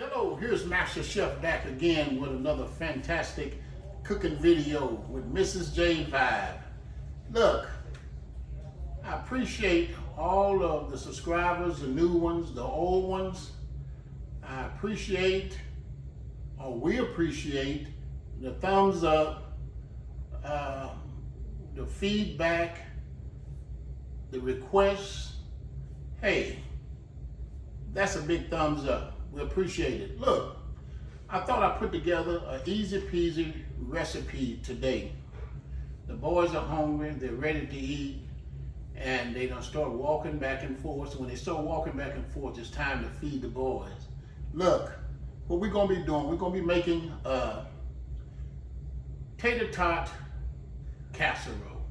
Hello, here's Master Chef back again with another fantastic cooking video with Mrs. J Vibe. Look, I appreciate all of the subscribers, the new ones, the old ones. I appreciate, or we appreciate, the thumbs up, the feedback, the requests. Hey, that's a big thumbs up. We appreciate it. Look, I thought I put together an easy peasy recipe today. The boys are hungry, they're ready to eat, and they done start walking back and forth. So when they start walking back and forth, it's time to feed the boys. Look, what we're gonna be doing, we're gonna be making a tater-tot casserole.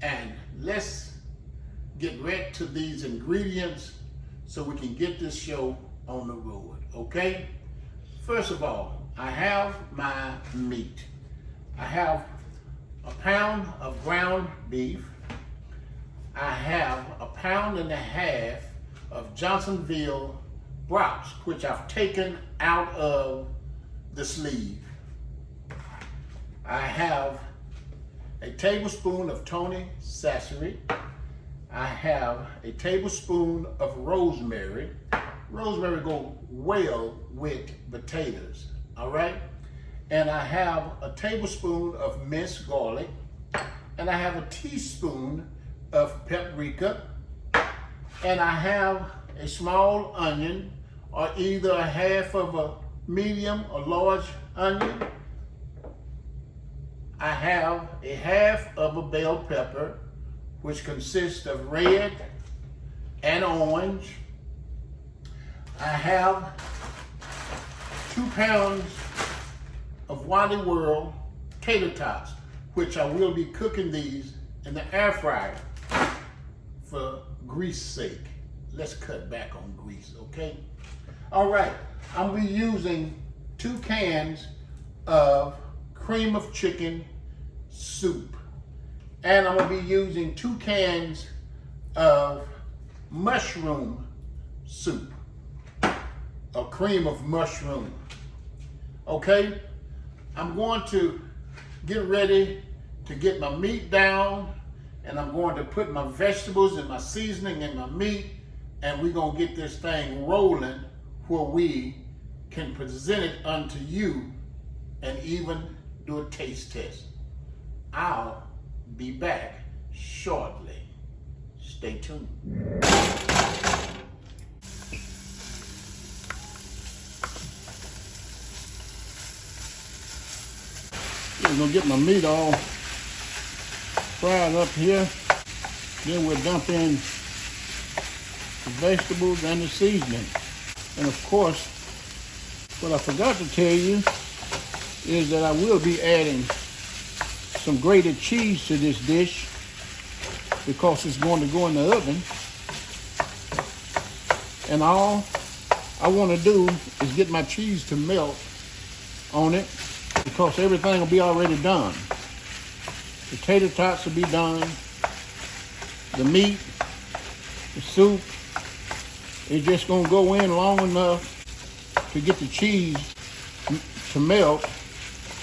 And let's get right to these ingredients so we can get this show on the road, okay? First of all, I have my meat. I have a pound of ground beef. I have a pound and a half of Johnsonville brats, which I've taken out of the sleeve. I have a tablespoon of Tony chachere. I have a tablespoon of rosemary. Rosemary go well with potatoes, all right? And I have a tablespoon of minced garlic, and I have a teaspoon of paprika, and I have a small onion, or either a half of a medium or large onion. I have a half of a bell pepper, which consists of red and orange. I have 2 pounds of Wally World tater tots, which I will be cooking these in the air fryer for grease sake. Let's cut back on grease, okay? All right, I'm gonna be using 2 cans of cream of chicken soup. And I'm gonna be using 2 cans of mushroom soup, a cream of mushroom. Okay, I'm going to get ready to get my meat down, and I'm going to put my vegetables and my seasoning in my meat, and we're gonna get this thing rolling where we can present it unto you and even do a taste test. I'll be back shortly. Stay tuned. I'm gonna get my meat all fried up here. Then we'll dump in the vegetables and the seasoning. And of course, what I forgot to tell you is that I will be adding some grated cheese to this dish because it's going to go in the oven. And all I want to do is get my cheese to melt on it because everything will be already done. The tater tots will be done. The meat, the soup, it's just going to go in long enough to get the cheese to melt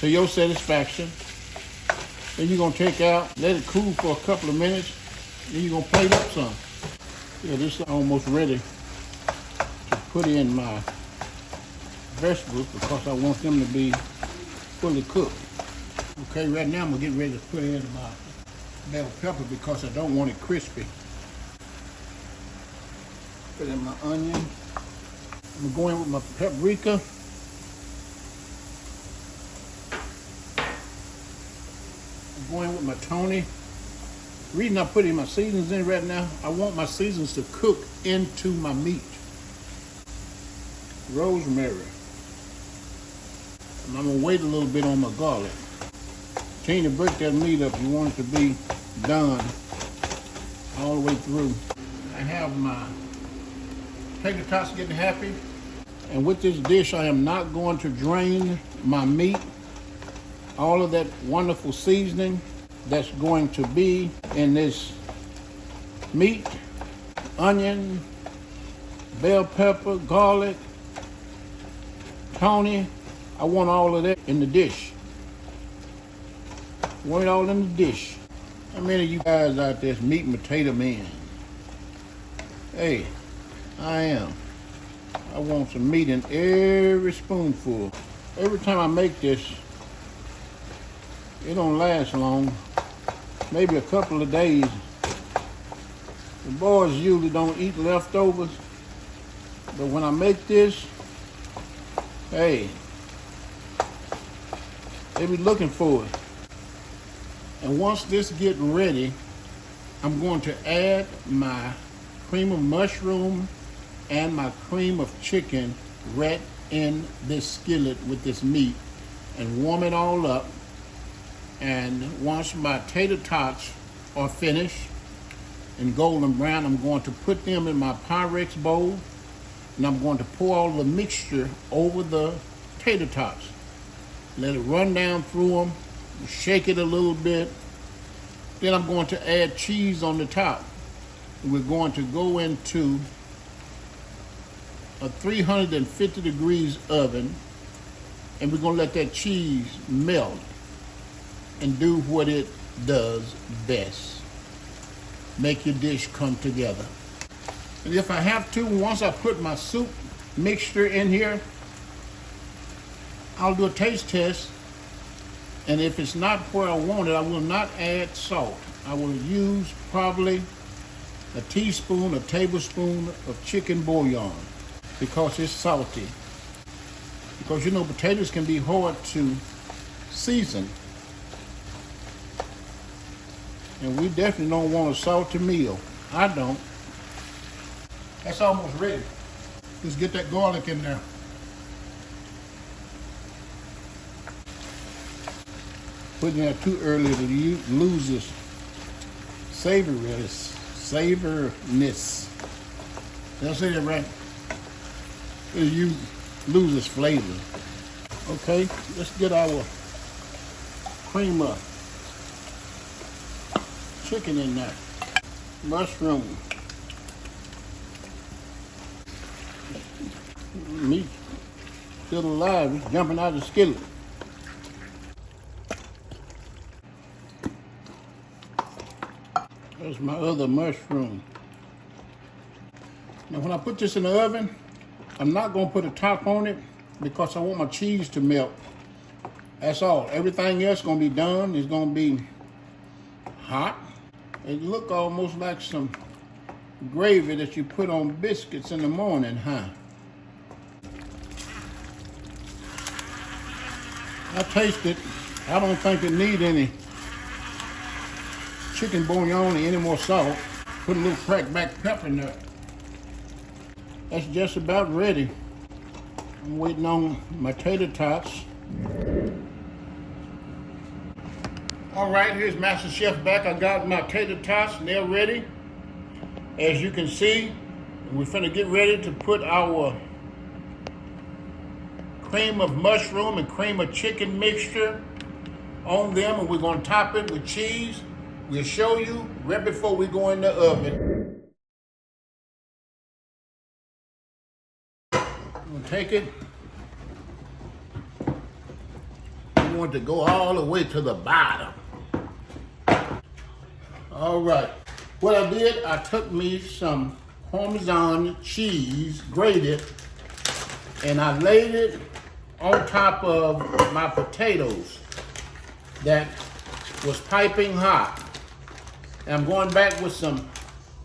to your satisfaction. Then you're gonna take out, let it cool for a couple of minutes, then you're gonna plate up some. Yeah, this is almost ready to put in my vegetables because I want them to be fully cooked. Okay, right now I'm gonna get ready to put in my bell pepper because I don't want it crispy. Put in my onion. I'm going with my paprika. Going with my Tony. The reason I'm putting my seasonings in right now, I want my seasonings to cook into my meat. Rosemary. And I'm gonna wait a little bit on my garlic. Change to break that meat up, you want it to be done all the way through. I have my tater tots getting happy. And with this dish, I am not going to drain my meat. All of that wonderful seasoning that's going to be in this meat, onion, bell pepper, garlic, Tony, I want all of that in the dish. I want it all in the dish. How many of you guys out there's meat and potato man? Hey, I am. I want some meat in every spoonful. Every time I make this, it don't last long. Maybe a couple of days. The boys usually don't eat leftovers, but when I make this, hey, they be looking for it. And once this gets ready, I'm going to add my cream of mushroom and my cream of chicken right in this skillet with this meat and warm it all up. And once my tater tots are finished and golden brown, I'm going to put them in my Pyrex bowl and I'm going to pour all the mixture over the tater tots. Let it run down through them, shake it a little bit. Then I'm going to add cheese on the top. We're going to go into a 350 degrees oven and we're going to let that cheese melt and do what it does best. Make your dish come together. And if I have to, once I put my soup mixture in here, I'll do a taste test. And if it's not where I want it, I will not add salt. I will use probably a teaspoon, a tablespoon of chicken bouillon because it's salty. Because you know potatoes can be hard to season. And we definitely don't want a salty meal. I don't. That's almost ready. Let's get that garlic in there. Putting it too early to lose its savoriness. Did I say that right? You lose its flavor. Okay, let's get our cream of chicken in there. Mushroom. Meat still alive, it's jumping out of the skillet. There's my other mushroom. Now when I put this in the oven, I'm not gonna put a top on it because I want my cheese to melt. That's all. Everything else gonna be done. It's gonna be hot. It look almost like some gravy that you put on biscuits in the morning, huh? I taste it. I don't think it need any chicken bouillon or any more salt. Put a little cracked black pepper in there. That's just about ready. I'm waiting on my tater tots. All right, here's Master Chef back. I got my tater tots and they're ready. As you can see, we're finna get ready to put our cream of mushroom and cream of chicken mixture on them, and we're gonna top it with cheese. We'll show you right before we go in the oven. We'll take it. We want to go all the way to the bottom. All right. What I did, I took me some Parmesan cheese, grated, and I laid it on top of my potatoes that was piping hot. And I'm going back with some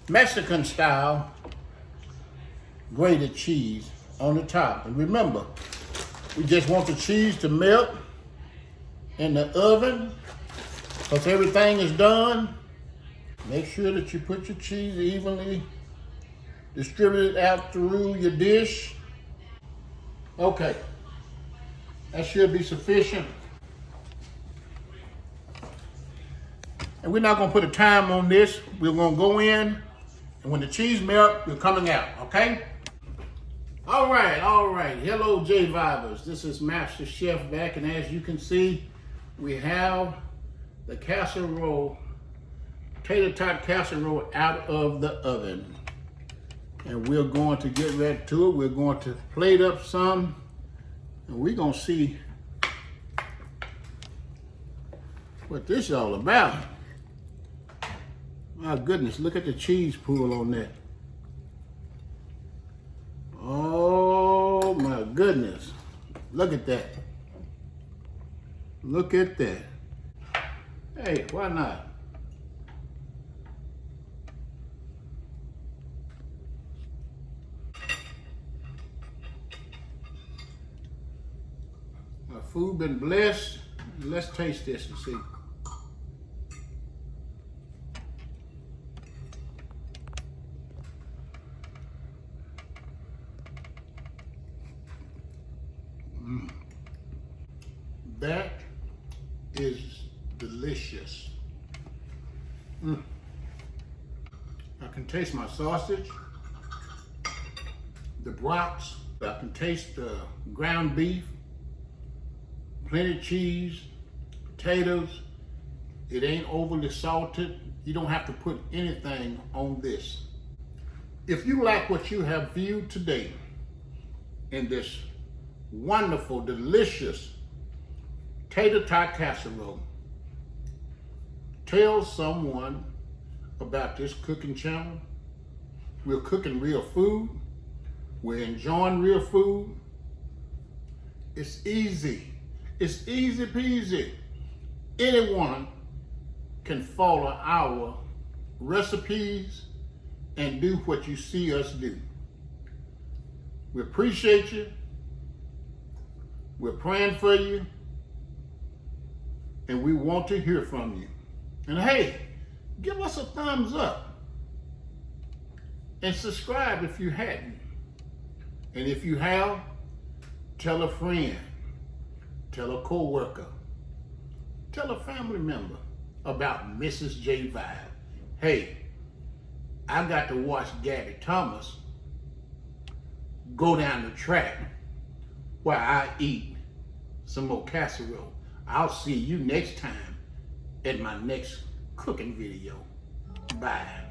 Mexican style grated cheese on the top. And remember, we just want the cheese to melt in the oven. Once everything is done, make sure that you put your cheese evenly distributed out through your dish. Okay, that should be sufficient. And we're not gonna put a time on this. We're gonna go in, and when the cheese melts, we're coming out, okay? All right. Hello, J-Vibers. This is Master Chef back, and as you can see, we have the casserole, tater-tot casserole out of the oven. And we're going to get ready to it. We're going to plate up some, And we're gonna see what this is all about. My goodness, look at the cheese pool on that. Oh my goodness. Look at that. Look at that. Hey, why not? My food been blessed. Let's taste this and see. That is delicious. I can taste my sausage, the brocks. I can taste the ground beef, plenty of cheese, potatoes. It ain't overly salted. You don't have to put anything on this. If you like what you have viewed today in this wonderful, delicious tater-tot casserole, tell someone about this cooking channel. We're cooking real food. We're enjoying real food. It's easy. It's easy peasy. Anyone can follow our recipes and do what you see us do. We appreciate you. We're praying for you. And we want to hear from you. And hey, give us a thumbs up. And subscribe if you hadn't. And if you have, tell a friend, tell a co-worker, tell a family member about Mrs. J Vibe. Hey, I got to watch Gabby Thomas go down the track while I eat some more casserole. I'll see you next time at my next cooking video. Bye.